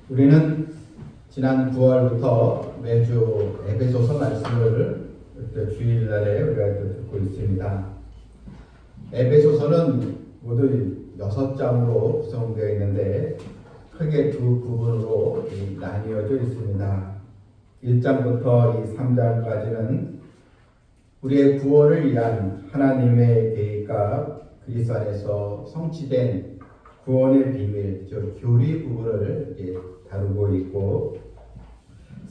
우리는 지난 9월부터 매주 에베소서 말씀을 주일날에 우리가 듣고 있습니다. 에베소서는 모두 6장으로 구성되어 있는데 크게 두 부분으로 나뉘어져 있습니다. 1장부터 3장까지는 우리의 구원을 위한 하나님의 계획과 그리스도 안에서 성취된 구원의 비밀, 즉 교리 부분을 다루고 있고,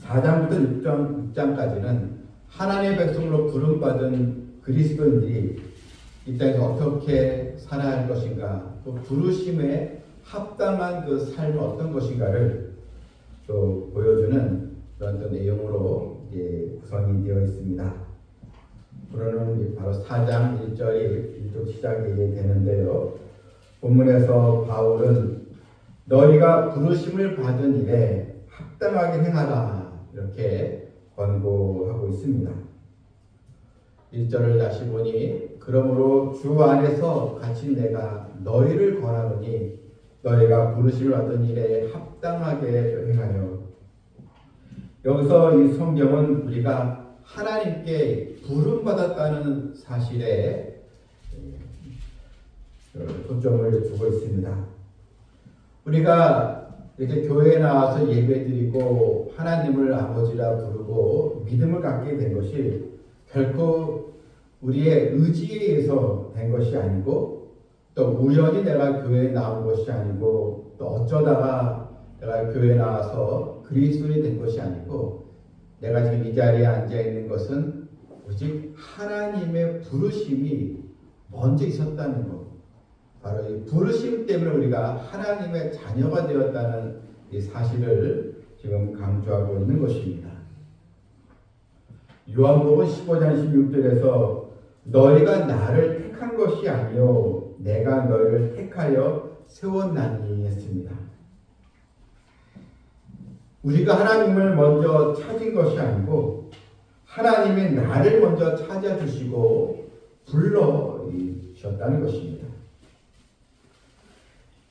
4장부터 6장까지는 하나님의 백성으로 부름받은 그리스도인들이 이 땅에서 어떻게 살아야 할 것인가, 또 부르심에 합당한 그 삶은 어떤 것인가를 또 보여주는 그런 또 내용으로 구성이 되어 있습니다. 그러는 바로 4장 1절이 시작이 되는데요. 본문에서 바울은 너희가 부르심을 받은 일에 합당하게 행하라 이렇게 권고하고 있습니다. 1절을 다시 보니 그러므로 주 안에서 갇힌 내가 너희를 권하노니 너희가 부르심을 받은 일에 합당하게 행하여. 여기서 이 성경은 우리가 하나님께 부름받았다는 사실에 초점을 두고 있습니다. 우리가 이렇게 교회에 나와서 예배드리고 하나님을 아버지라 부르고 믿음을 갖게 된 것이 결코 우리의 의지에 의해서 된 것이 아니고, 또 우연히 내가 교회에 나온 것이 아니고, 또 어쩌다가 내가 교회에 나와서 그리스도인이 된 것이 아니고, 내가 지금 이 자리에 앉아 있는 것은 오직 하나님의 부르심이 먼저 있었다는 것. 바로 이 부르심 때문에 우리가 하나님의 자녀가 되었다는 이 사실을 지금 강조하고 있는 것입니다. 요한복음 15장 16절에서 너희가 나를 택한 것이 아니요 내가 너희를 택하여 세웠나니 했습니다. 우리가 하나님을 먼저 찾은 것이 아니고 하나님이 나를 먼저 찾아주시고 불러주셨다는 것입니다.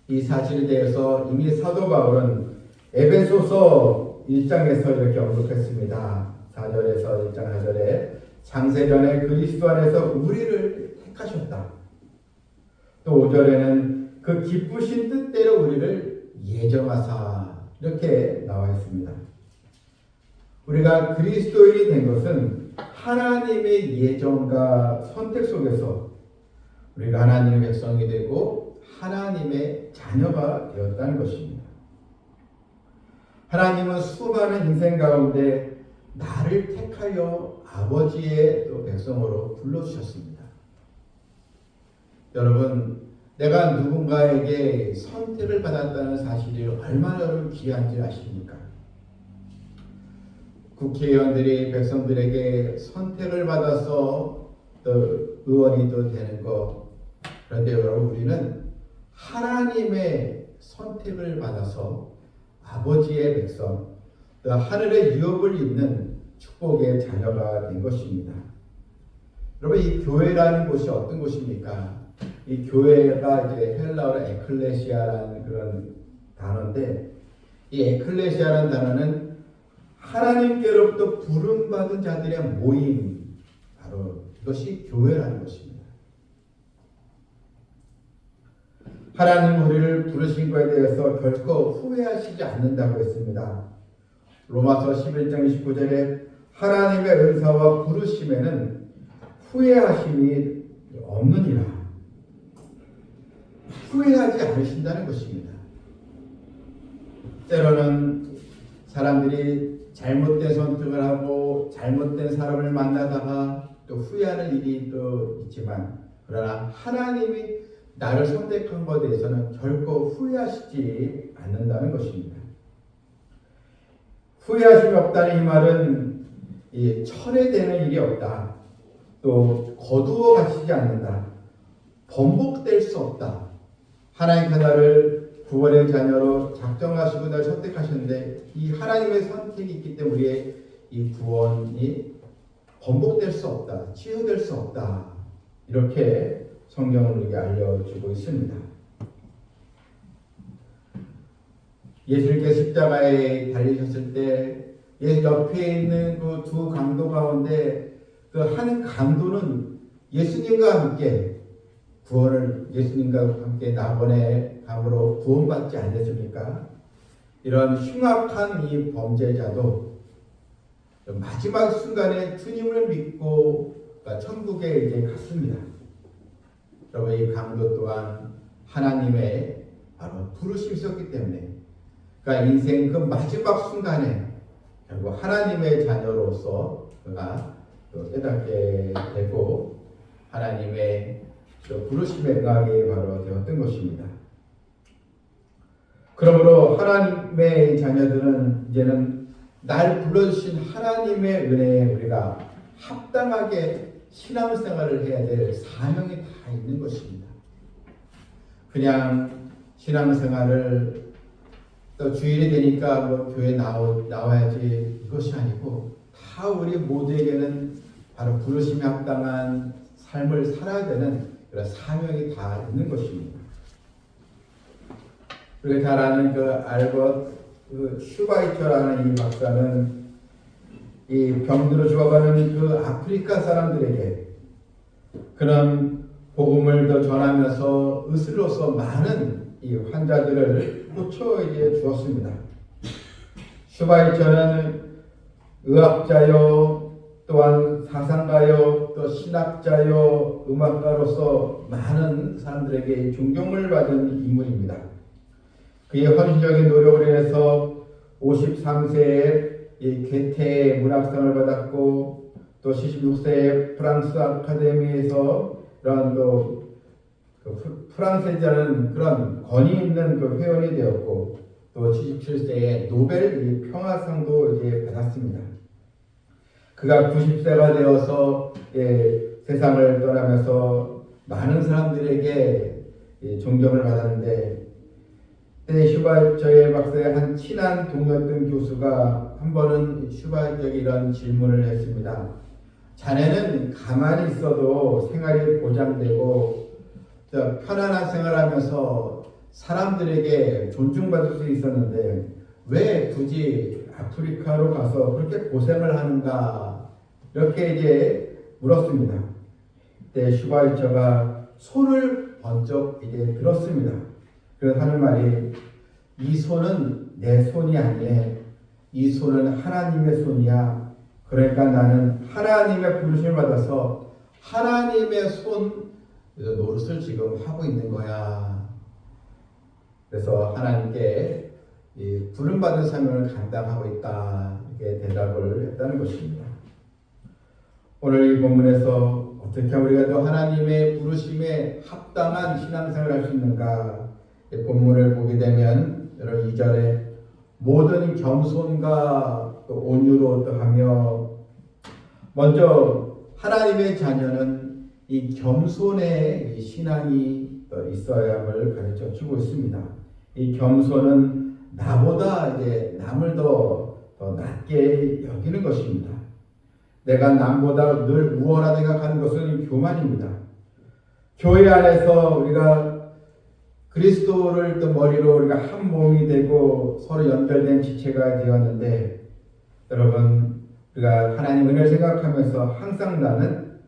이 사실에 대해서 이미 사도 바울은 에베소서 1장에서 이렇게 언급했습니다. 4절에서 1장 4절에 창세전에 그리스도 안에서 우리를 택하셨다. 또 5절에는 그 기쁘신 뜻대로 우리를 예정하사 이렇게 나와 있습니다. 우리가 그리스도인이 된 것은 하나님의 예정과 선택 속에서 우리가 하나님의 백성이 되고 하나님의 자녀가 되었다는 것입니다. 하나님은 수많은 인생 가운데 나를 택하여 아버지의 또 백성으로 불러주셨습니다. 여러분, 내가 누군가에게 선택을 받았다는 사실이 얼마나 여러분 귀한지 아십니까? 국회의원들이 백성들에게 선택을 받아서 또 의원이 또 되는 것. 그런데 여러분, 우리는 하나님의 선택을 받아서 아버지의 백성, 또 하늘의 유업을 입는 축복의 자녀가 된 것입니다. 여러분, 이 교회라는 곳이 어떤 곳입니까? 이 교회가 이제 헬라어로 에클레시아라는 그런 단어인데, 이 에클레시아라는 단어는 하나님께로부터 부름받은 자들의 모임, 바로 이것이 교회라는 것입니다. 하나님 우리를 부르신 것에 대해서 결코 후회하시지 않는다고 했습니다. 로마서 11장 29절에 하나님의 은사와 부르심에는 후회하심이 없느니라. 후회하지 않으신다는 것입니다. 때로는 사람들이 잘못된 선택을 하고 잘못된 사람을 만나다가 또 후회하는 일이 또 있지만, 그러나 하나님이 나를 선택한 것에 대해서는 결코 후회하시지 않는다는 것입니다. 후회하심이 없다는 이 말은 철회되는 일이 없다. 또 거두어 가시지 않는다. 번복될 수 없다. 하나님께서 나를 구원의 자녀로 작정하시고 나를 선택하셨는데 이 하나님의 선택이 있기 때문에 우리의 이 구원이 번복될 수 없다. 취소될 수 없다. 이렇게 성경은 우리에게 알려주고 있습니다. 예수님께서 십자가에 달리셨을 때 예수 옆에 있는 그 두 강도 가운데 그 한 강도는 예수님과 함께 예수님과 함께 낙원에 감으로 구원받지 않았습니까? 이런 흉악한 이 범죄자도 마지막 순간에 주님을 믿고 천국에 이제 갔습니다. 여러분, 이 강도 또한 하나님의 바로 부르심이 있었기 때문에, 그러니까 인생 그 마지막 순간에 결국 하나님의 자녀로서 그가 깨닫게 되고 하나님의 부르심에 응하게 바로 되었던 것입니다. 그러므로 하나님의 자녀들은 이제는 날 불러주신 하나님의 은혜에 우리가 합당하게 신앙생활을 해야 될 사명이 다 있는 것입니다. 그냥 신앙생활을 또 주일이 되니까 뭐 교회 나와야지 이것이 아니고 다 우리 모두에게는 바로 부르심에 합당한 삶을 살아야 되는 그런 사명이 다 있는 것입니다. 우리가 잘 아는 그 알버트 슈바이처라는 이 박사는 이 병들어 죽어가는 그 아프리카 사람들에게 그런 복음을 더 전하면서 의술로서 많은 이 환자들을 고쳐 주었습니다. 슈바이처는 의학자요, 또한 사상가요, 또 신학자요, 음악가로서 많은 사람들에게 존경을 받은 인물입니다. 그의 헌신적인 노력을 인해서 53세에 게테 문학상을 받았고, 또 76세에 프랑스 아카데미에서 이런 또 프랑스에자는 그런 권위 있는 그 회원이 되었고, 또 77세에 노벨 평화상도 받았습니다. 그가 90세가 되어서 세상을 떠나면서 많은 사람들에게 존경을 받았는데, 슈바이처의 박사의 한 친한 동료였던 교수가 한 번은 슈바이처에게 이런 질문을 했습니다. 자네는 가만히 있어도 생활이 보장되고 편안한 생활하면서 사람들에게 존중받을 수 있었는데 왜 굳이 아프리카로 가서 그렇게 고생을 하는가? 이렇게 물었습니다. 그때 슈바이처가 손을 번쩍 들었습니다. 그래서 하는 말이, 이 손은 내 손이 아니네. 이 손은 하나님의 손이야. 그러니까 나는 하나님의 부르심을 받아서 하나님의 손 노릇을 지금 하고 있는 거야. 그래서 하나님께 부름받은 사명을 감당하고 있다. 이렇게 대답을 했다는 것입니다. 오늘 이 본문에서 어떻게 우리가 또 하나님의 부르심에 합당한 신앙생활을 할 수 있는가? 본문을 보게 되면 여러분 2절에 모든 겸손과 또 온유로 또 하며, 먼저 하나님의 자녀는 이 겸손의 신앙이 있어야함을 가르쳐 주고 있습니다. 이 겸손은 나보다 남을 더 낮게 여기는 것입니다. 내가 남보다 늘 우월하다 생각하는 것은 교만입니다. 교회 안에서 우리가 그리스도를 또 머리로 우리가 한 몸이 되고 서로 연결된 지체가 되었는데, 여러분 우리가 하나님 은혜를 생각하면서 항상 나는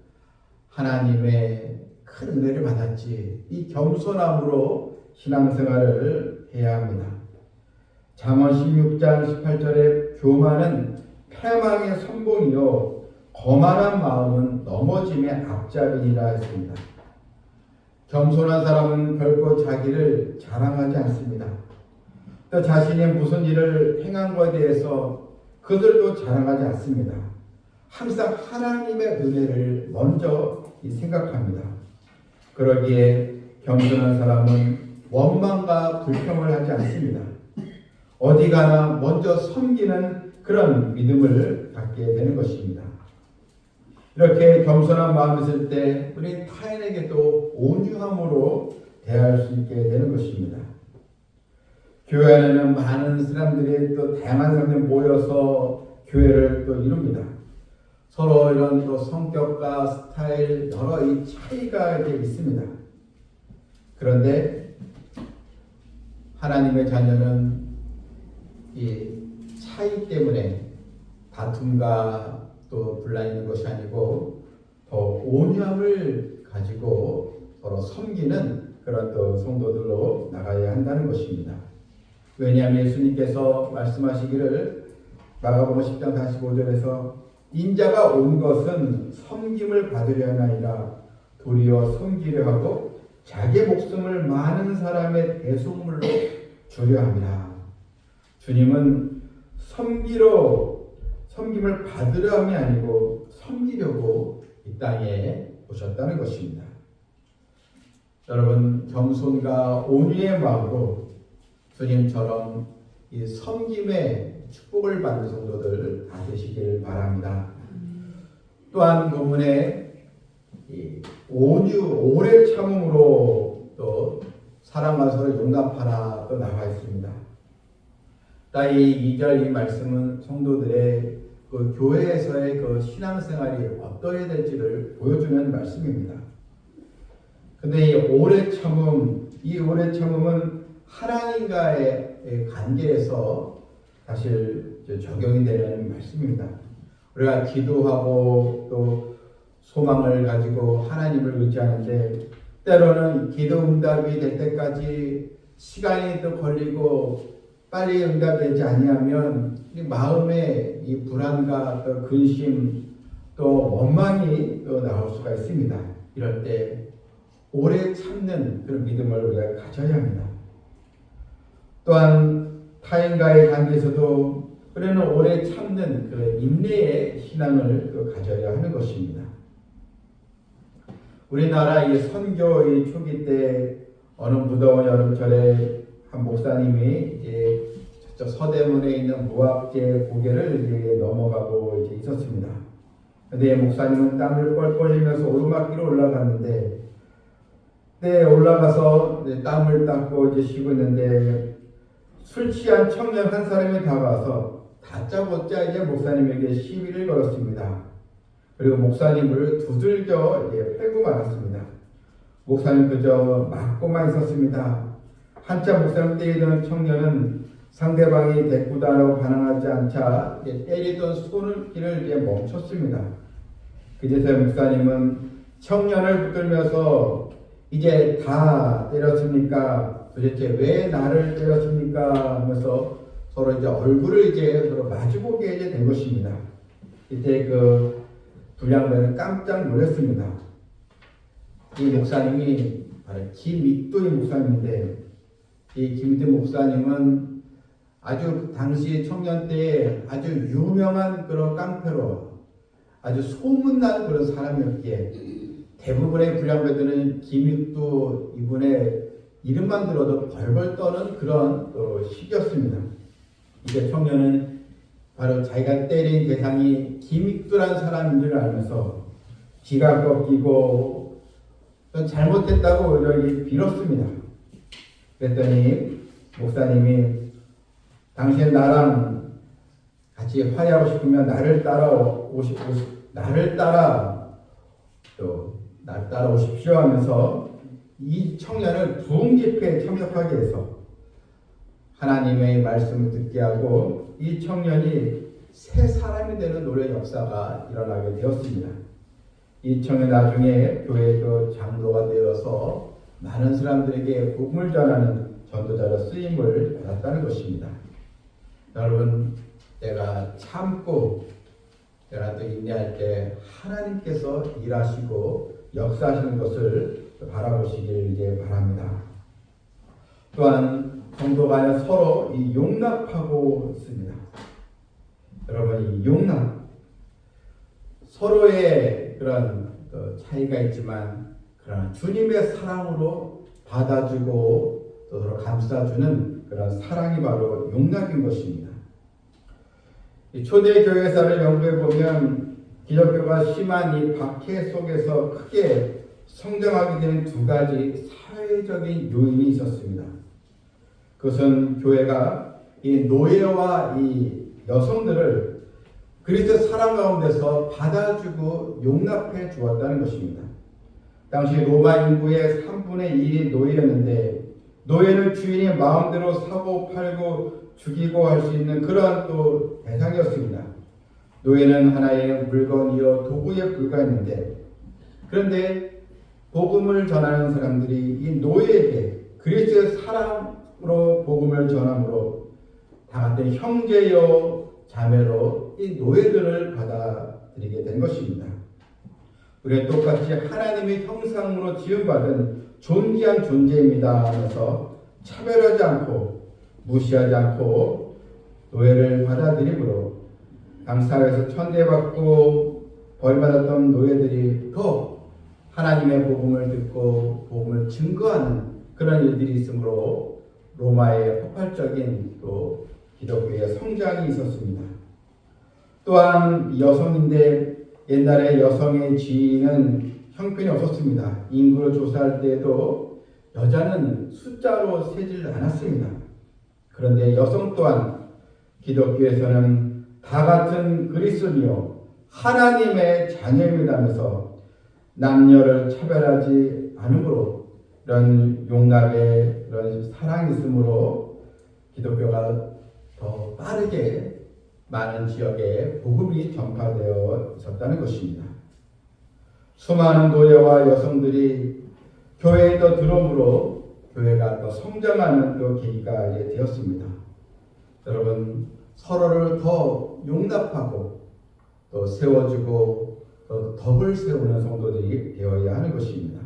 하나님의 큰 은혜를 받았지, 이 겸손함으로 신앙생활을 해야 합니다. 잠언 16장 18절에 교만은 패망의 선봉이요 거만한 마음은 넘어짐의 앞잡이니라 했습니다. 겸손한 사람은 결코 자기를 자랑하지 않습니다. 또 자신이 무슨 일을 행한 것에 대해서 그들도 자랑하지 않습니다. 항상 하나님의 은혜를 먼저 생각합니다. 그러기에 겸손한 사람은 원망과 불평을 하지 않습니다. 어디 가나 먼저 섬기는 그런 믿음을 갖게 되는 것입니다. 이렇게 겸손한 마음이 있을 때 우리 타인에게도 온유함으로 대할 수 있게 되는 것입니다. 교회 안에는 많은 사람들이 또 다양한 사람들이 모여서 교회를 또 이룹니다. 서로 이런 또 성격과 스타일 여러 이 차이가 있습니다. 그런데 하나님의 자녀는 이 차이 때문에 다툼과 또 분란이 있는 것이 아니고 더 온유함을 가지고 서로 섬기는 그런 또 성도들로 나가야 한다는 것입니다. 왜냐하면 예수님께서 말씀하시기를 마가복음 10장 45절에서 인자가 온 것은 섬김을 받으려 하나이라 도리어 섬기려 하고 자기 목숨을 많은 사람의 대속물로 주려 함이라. 주님은 섬김을 받으려 함이 아니고 섬기려고 이 땅에 오셨다는 것입니다. 여러분, 겸손과 온유의 마음으로 주님처럼 이 섬김의 축복을 받는 성도들 다 되시길 바랍니다. 또한 본문에 오래 참음으로 또 사랑과 서로 용납하라 또 나와 있습니다. 이 2절 이 말씀은 성도들의 그 교회에서의 그 신앙생활이 어떠해야 될지를 보여주는 말씀입니다. 근데 이 오래 참음은 하나님과의 관계에서 사실 적용이 되는 말씀입니다. 우리가 기도하고 또 소망을 가지고 하나님을 의지하는데 때로는 기도 응답이 될 때까지 시간이 또 걸리고 빨리 응답되지 아니하면 이 마음에 이 불안과 또 근심 또 원망이 또 나올 수가 있습니다. 이럴 때 오래 참는 그런 믿음을 우리가 가져야 합니다. 또한 타인과의 관계에서도 우리는 오래 참는 그런 인내의 신앙을 또 가져야 하는 것입니다. 우리나라 이 선교의 초기 때 어느 무더운 여름철에 한 목사님이 이제 저쪽 서대문에 있는 무학제 고개를 이제 넘어가고 이제 있었습니다. 근데 목사님은 땀을 뻘뻘 흘리면서 오르막길을 올라갔는데, 올라가서 땀을 닦고 이제 쉬고 있는데 술 취한 청년 한 사람이 다가와서 다짜고짜 이제 목사님에게 시비를 걸었습니다. 그리고 목사님을 두들겨 패고 말았습니다. 목사님 그저 맞고만 있었습니다. 한참 목사님 때리던 청년은 상대방이 대꾸다라고 반항하지 않자 때리던 손길을 멈췄습니다. 그제서야 목사님은 청년을 붙들면서 이제 다 때렸습니까? 도대체 왜 나를 때렸습니까? 하면서 서로 이제 얼굴을 서로 마주보게 된 것입니다. 이때 그 불량배는 깜짝 놀랐습니다. 이 목사님이 바로 김익도의 목사님인데, 이 김익도 목사님은 아주 당시 청년 때에 아주 유명한 그런 깡패로 아주 소문난 그런 사람이었기에 대부분의 불량배들은 김익도 이분의 이름만 들어도 벌벌 떠는 그런 시기였습니다. 이제 청년은 바로 자기가 때린 대상이 김익도라는 사람인 줄 알면서 기가 꺾이고 잘못했다고 여기 빌었습니다. 그랬더니 목사님이 당신 나랑 같이 화해하고 싶으면 나를 따라오십시오 하면서 이 청년을 부흥 집회에 참석하게 해서 하나님의 말씀을 듣게 하고 이 청년이 새 사람이 되는 노래 역사가 일어나게 되었습니다. 이 청년 나중에 교회도 장로가 되어서 많은 사람들에게 복음을 전하는 전도자로 쓰임을 받았다는 것입니다. 여러분, 내가 참고 내가 또 인내할 때 하나님께서 일하시고 역사하시는 것을 바라보시길 바랍니다. 또한 성도 간에 서로 용납하고 있습니다. 여러분, 이 용납, 서로의 그런 차이가 있지만 그러나 주님의 사랑으로 받아주고 또 서로 감싸주는 그런 사랑이 바로 용납인 것입니다. 초대 교회사를 연구해 보면 기독교가 심한 이 박해 속에서 크게 성장하게 된 두 가지 사회적인 요인이 있었습니다. 그것은 교회가 이 노예와 이 여성들을 그리스도 사랑 가운데서 받아주고 용납해 주었다는 것입니다. 당시 로마 인구의 3분의 1이 노예였는데 노예는 주인이 마음대로 사고 팔고 죽이고 할 수 있는 그러한 또 대상이었습니다. 노예는 하나의 물건이요 도구에 불과했는데, 그런데 복음을 전하는 사람들이 이 노예에게 그리스도의 사랑으로 복음을 전함으로 다 같은 형제요 자매로 이 노예들을 받아들이게 된 것입니다. 우리는 똑같이 하나님의 형상으로 지음받은 존귀한 존재입니다 하면서 차별하지 않고 무시하지 않고 노예를 받아들이므로 당사회에서 천대받고 벌받았던 노예들이 더 하나님의 복음을 듣고 복음을 증거하는 그런 일들이 있으므로 로마의 폭발적인 또 기독교의 성장이 있었습니다. 또한 여성인데 옛날에 여성의 지위는 형편이 없었습니다. 인구를 조사할 때도 여자는 숫자로 세질 않았습니다. 그런데 여성 또한 기독교에서는 다 같은 그리스도이요 하나님의 자녀입니다면서 남녀를 차별하지 않으므로 이런 용납의 이런 사랑이 있으므로 기독교가 더 빠르게 많은 지역에 복음이 전파되어 있었다는 것입니다. 수많은 노예와 여성들이 교회에 더 들어오므로 교회가 더 성장하는 또 계기가 되었습니다. 여러분, 서로를 더 용납하고 또 세워주고 또 덕을 세우는 성도들이 되어야 하는 것입니다.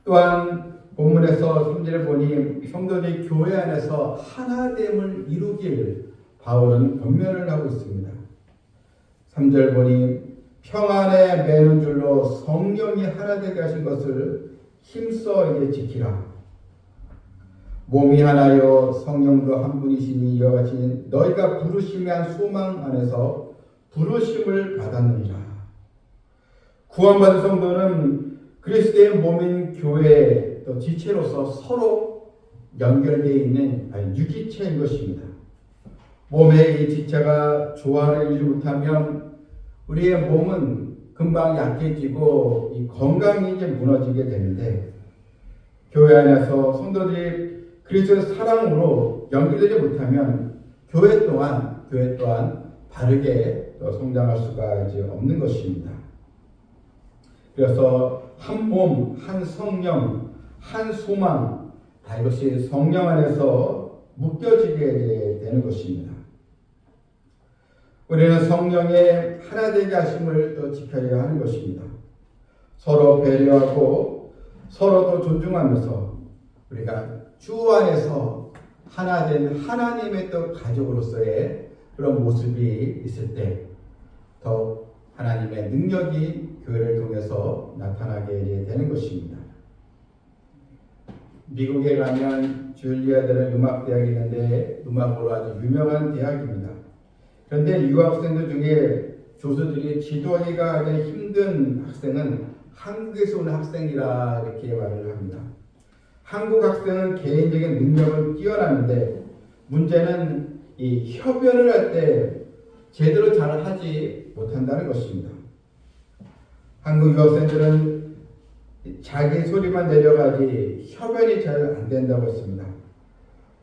또한 본문에서 3절을 보니 성도들이 교회 안에서 하나됨을 이루길 바울은 권면을 하고 있습니다. 3절 보니 평안에 매는 줄로 성령이 하나 되게 하신 것을 힘써 지키라. 몸이 하나요 성령도 한 분이시니 이와 같이 너희가 부르심의 한 소망 안에서 부르심을 받았느니라. 구원받은 성도는 그리스도의 몸인 교회의 또 지체로서 서로 연결되어 있는 유기체인 것입니다. 몸의 이 지체가 조화를 이루지 못하면 우리의 몸은 금방 약해지고 이 건강이 무너지게 되는데, 교회 안에서 성도들이 그리스도의 사랑으로 연결되지 못하면 교회 또한 바르게 성장할 수가 없는 것입니다. 그래서 한 몸, 한 성령, 한 소망, 다 이것이 성령 안에서 묶여지게 되는 것입니다. 우리는 성령의 하나 되게 하심을 또 지켜야 하는 것입니다. 서로 배려하고 서로 또 존중하면서 우리가 주 안에서 하나 된 하나님의 또 가족으로서의 그런 모습이 있을 때 더 하나님의 능력이 교회를 통해서 나타나게 되는 것입니다. 미국에 가면 줄리아드라는 음악대학이 있는데 음악으로 아주 유명한 대학입니다. 그런데 유학생들 중에 교수들이 지도하기가 힘든 학생은 한국에서 온 학생이라 이렇게 말을 합니다. 한국 학생은 개인적인 능력은 뛰어나는데 문제는 이 협연을 할 때 제대로 잘 하지 못한다는 것입니다. 한국 유학생들은 자기 소리만 내려가지 협연이 잘 안 된다고 했습니다.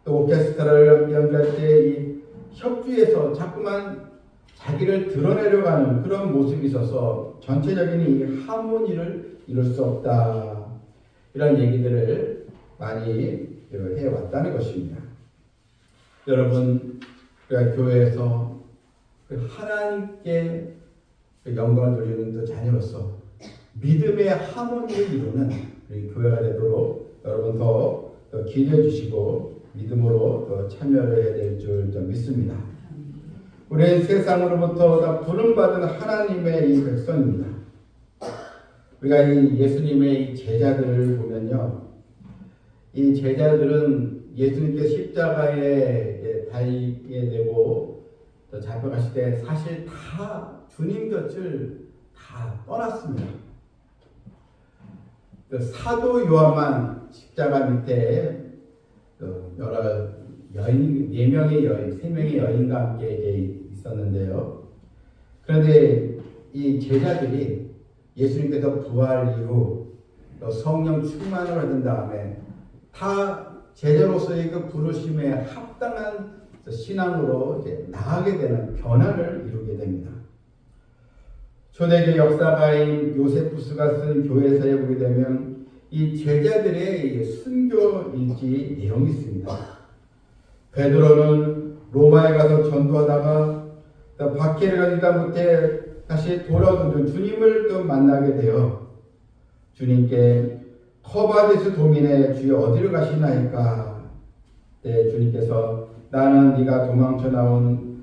또 오케스트라를 연주할 때 이 협주에서 자꾸만 자기를 드러내려가는 그런 모습이 있어서 전체적인 이 하모니를 이룰 수 없다. 이런 얘기들을 많이 해왔다는 것입니다. 여러분, 우리가 교회에서 하나님께 영광을 돌리는 또 자녀로서 믿음의 하모니를 이루는 우리 교회가 되도록 여러분 더 기대해 주시고 믿음으로 더 참여를 해야 될 줄 믿습니다. 우리는 세상으로부터 다 부름받은 하나님의 이 백성입니다. 우리가 이 예수님의 이 제자들을 보면요, 이 제자들은 예수님께 십자가에 달리게 되고 또 잡혀가실 때 사실 다 주님 곁을 다 떠났습니다. 사도 요한만 십자가 밑에 여러 여인, 4명의 여인, 3명의 여인과 함께 있었는데요. 그런데 이 제자들이 예수님께서 부활 이후 성령 충만을 받은 다음에 다 제자로서의 그 부르심에 합당한 신앙으로 이제 나가게 되는 변화를 이루게 됩니다. 초대교회 역사가인 요세푸스가 쓴 교회사에 보게 되면 이 제자들의 순교 일지 내용이 있습니다. 베드로는 로마에 가서 전도하다가 박해를 가다못해 다시 돌아오던 주님을 또 만나게 되어 주님께 커바디스 도민의 주여 어디로 가시나이까? 네, 주님께서 나는 네가 도망쳐 나온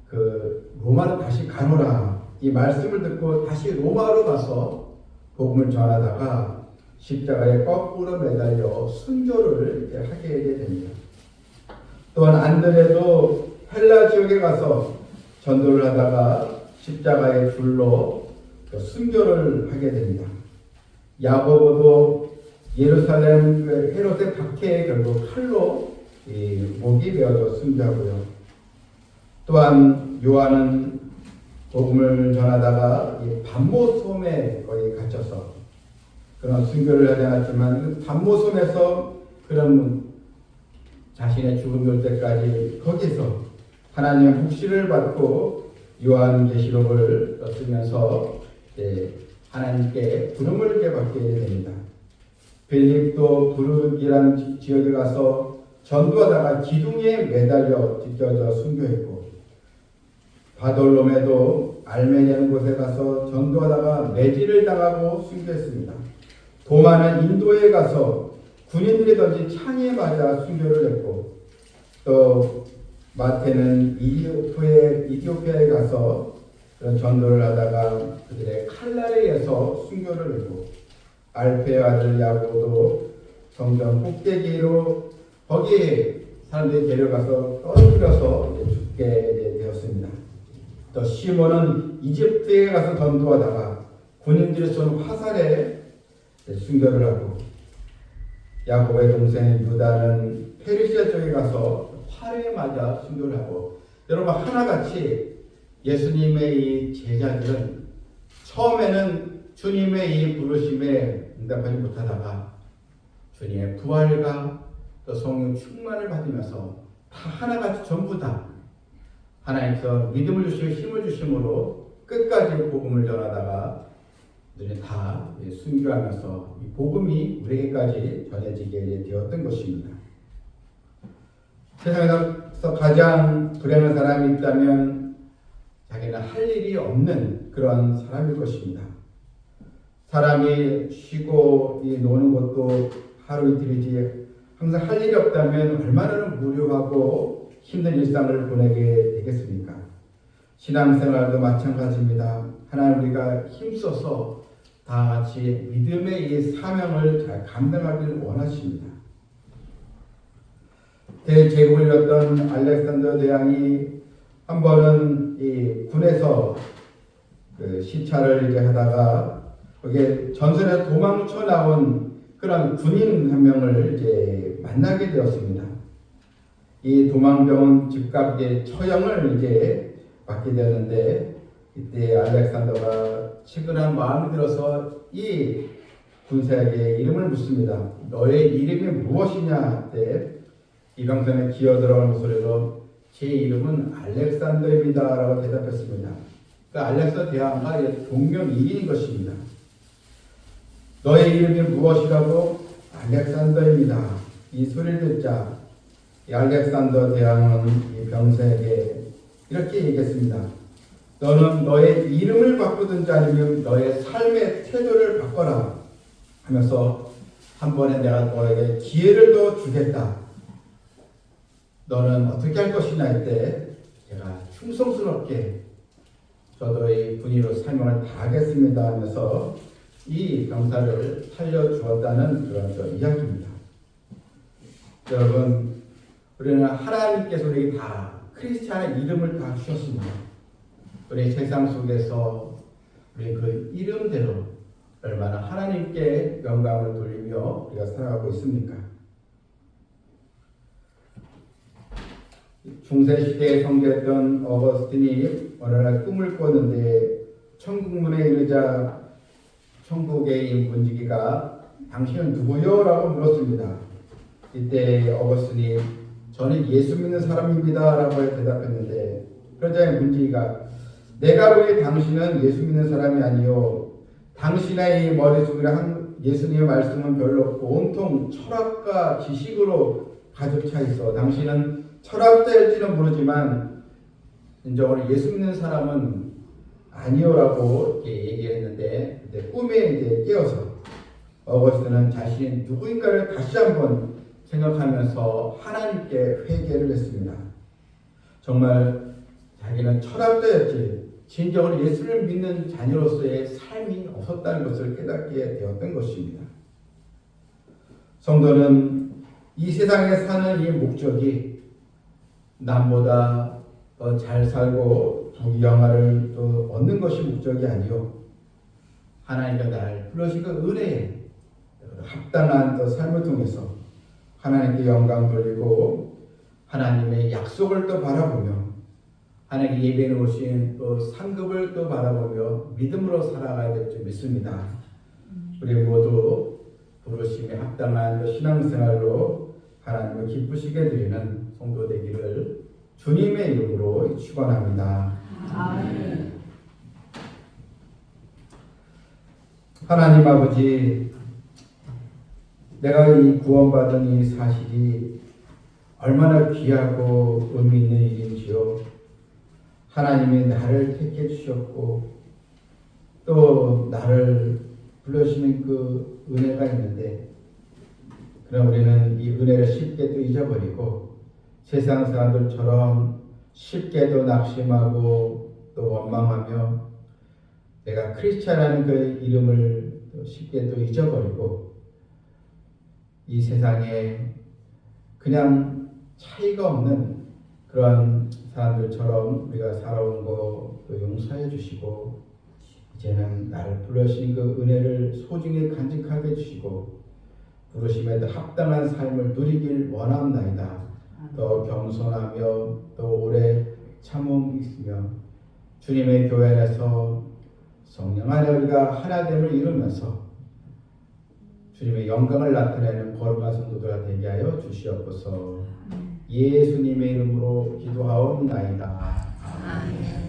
그 로마로 다시 가노라. 이 말씀을 듣고 다시 로마로 가서 복음을 전하다가 십자가에 거꾸로 매달려 순교를 하게 됩니다. 또한 안드레도 헬라 지역에 가서 전도를 하다가 십자가의 줄로 순교를 하게 됩니다. 야고보도 예루살렘 헤롯의 박해에 결국 칼로 목이 베어져 순교하고요. 또한 요한은 복음을 전하다가 반모섬에 거기 갇혀서 그런 순교를 하지 않았지만 반모섬에서 그런 자신의 죽음 올 때까지 거기서 하나님의 묵시를 받고 요한계시록을 쓰면서 하나님께 부름을 받게 됩니다. 빌립도 부르기라는 지역에 가서 전도하다가 기둥에 매달려 찢겨져 순교했고, 바돌롬에도 알메니아는 곳에 가서 전도하다가 매질을 당하고 순교했습니다. 도마는 인도에 가서 군인들이 던진 창에 맞아 순교를 했고, 또 마태는 이디오피아에 가서 그런 전도를 하다가 그들의 칼날에 의해서 순교를 했고, 알페의 아들 야고도 성전 꼭대기로 거기에 사람들이 데려가서 떨어뜨려서 죽게 되었습니다. 또 시몬은 이집트에 가서 전도하다가 군인들이 쏜 화살에 순교를 하고, 야고보의 동생 유다는 페르시아 쪽에 가서 활에 맞아 순교를 하고, 여러분 하나같이 예수님의 이 제자들은 처음에는 주님의 이 부르심에 응답하지 못하다가 주님의 부활과 또 성령 충만을 받으면서 다 하나같이 전부 다 하나님께서 믿음을 주시고 힘을 주심으로 끝까지 복음을 전하다가 우리는 다 순교하면서 이 복음이 우리에게까지 전해지게 되었던 것입니다. 세상에서 가장 불행한 사람이 있다면 자기는 할 일이 없는 그런 사람일 것입니다. 사람이 쉬고 노는 것도 하루 이틀이지 항상 할 일이 없다면 얼마나 무료하고 힘든 일상을 보내게 되겠습니까? 신앙생활도 마찬가지입니다. 하나님 우리가 힘써서 다 같이 믿음의 이 사명을 잘 감당하기를 원하십니다. 대제국을 이뤘던 알렉산더 대왕이 한 번은 이 군에서 그 시찰을 이제 하다가 거기에 전선에 도망쳐 나온 그런 군인 한 명을 이제 만나게 되었습니다. 이 도망병은 즉각 이제 처형을 이제 받게 되었는데, 이때 알렉산더가 치근한 마음이 들어서 이 군사에게 이름을 묻습니다. 너의 이름이 무엇이냐? 때 이 병선에 기어들어온 목소리로 제 이름은 알렉산더입니다 라고 대답했습니다. 그러니까 알렉산더 대왕과 동명이인인 것입니다. 너의 이름이 무엇이라고? 알렉산더입니다. 이 소리를 듣자 이 알렉산더 대왕은 이 병사에게 이렇게 얘기했습니다. 너는 너의 이름을 바꾸든지 아니면 너의 삶의 태도를 바꿔라 하면서 한 번에 내가 너에게 기회를 더 주겠다. 너는 어떻게 할 것이냐 할 때 제가 충성스럽게 저도 이 군의로 사명을 다하겠습니다 하면서 이 병사를 살려주었다는 그런 이야기입니다. 여러분, 우리는 하나님께서 우리에게 다 크리스찬의 이름을 다 주셨습니다. 우리 세상 속에서 우리 그 이름대로 얼마나 하나님께 영광을 돌리며 우리가 살아가고 있습니까? 중세시대에 성교했던 어거스틴이 어느 날 꿈을 꿨는데 천국문에 이르자 천국의 문지기가 당신은 누구요? 라고 물었습니다. 이때 어거스틴이 저는 예수 믿는 사람입니다 라고 대답했는데, 그러자 문제가 내가 보니 당신은 예수 믿는 사람이 아니요, 당신의 머릿속에 예수님의 말씀은 별로 없고 온통 철학과 지식으로 가득 차 있어. 당신은 철학자일지는 모르지만 진정으로 예수 믿는 사람은 아니요라고 이렇게 얘기했는데, 그때 꿈에 이제 깨어서 어거스틴은 자신이 누구인가를 다시 한번 생각하면서 하나님께 회개를 했습니다. 정말 자기는 철학자였지 진정으로 예수를 믿는 자녀로서의 삶이 없었다는 것을 깨닫게 되었던 것입니다. 성도는 이 세상에 사는 이 목적이 남보다 더 잘 살고 부귀영화를 또 얻는 것이 목적이 아니요, 하나님과 날 불러신 그 은혜에 합당한 또 삶을 통해서 하나님께 영광 돌리고 하나님의 약속을 또 바라보며 하나님께 예배해 놓으신 또 상급을 또 바라보며 믿음으로 살아가야 될 줄 믿습니다. 우리 모두 부르심에 합당한 신앙생활로 하나님을 기쁘시게 드리는 성도 되기를 주님의 이름으로 축원합니다. 아멘. 하나님 아버지, 내가 이 구원받은 이 사실이 얼마나 귀하고 의미 있는 일인지요. 하나님이 나를 택해 주셨고 또 나를 불러주시는 그 은혜가 있는데, 그럼 우리는 이 은혜를 쉽게 또 잊어버리고 세상 사람들처럼 쉽게도 낙심하고 또 원망하며 내가 크리스찬이라는 그 이름을 또 쉽게 또 잊어버리고 이 세상에 그냥 차이가 없는 그런 사람들처럼 우리가 살아온 거 또 용서해 주시고 이제는 나를 불러주신 그 은혜를 소중히 간직하게 해주시고 부르심에 합당한 삶을 누리길 원합나이다. 더 겸손하며 또 오래 참음이 있으며 주님의 교회 안에서 성령 안에 우리가 하나됨을 이루면서 주님의 영광을 나타내는 거룩한 성도들가 되게 하여 주시옵소서. 예수님의 이름으로 기도하옵나이다. 아멘.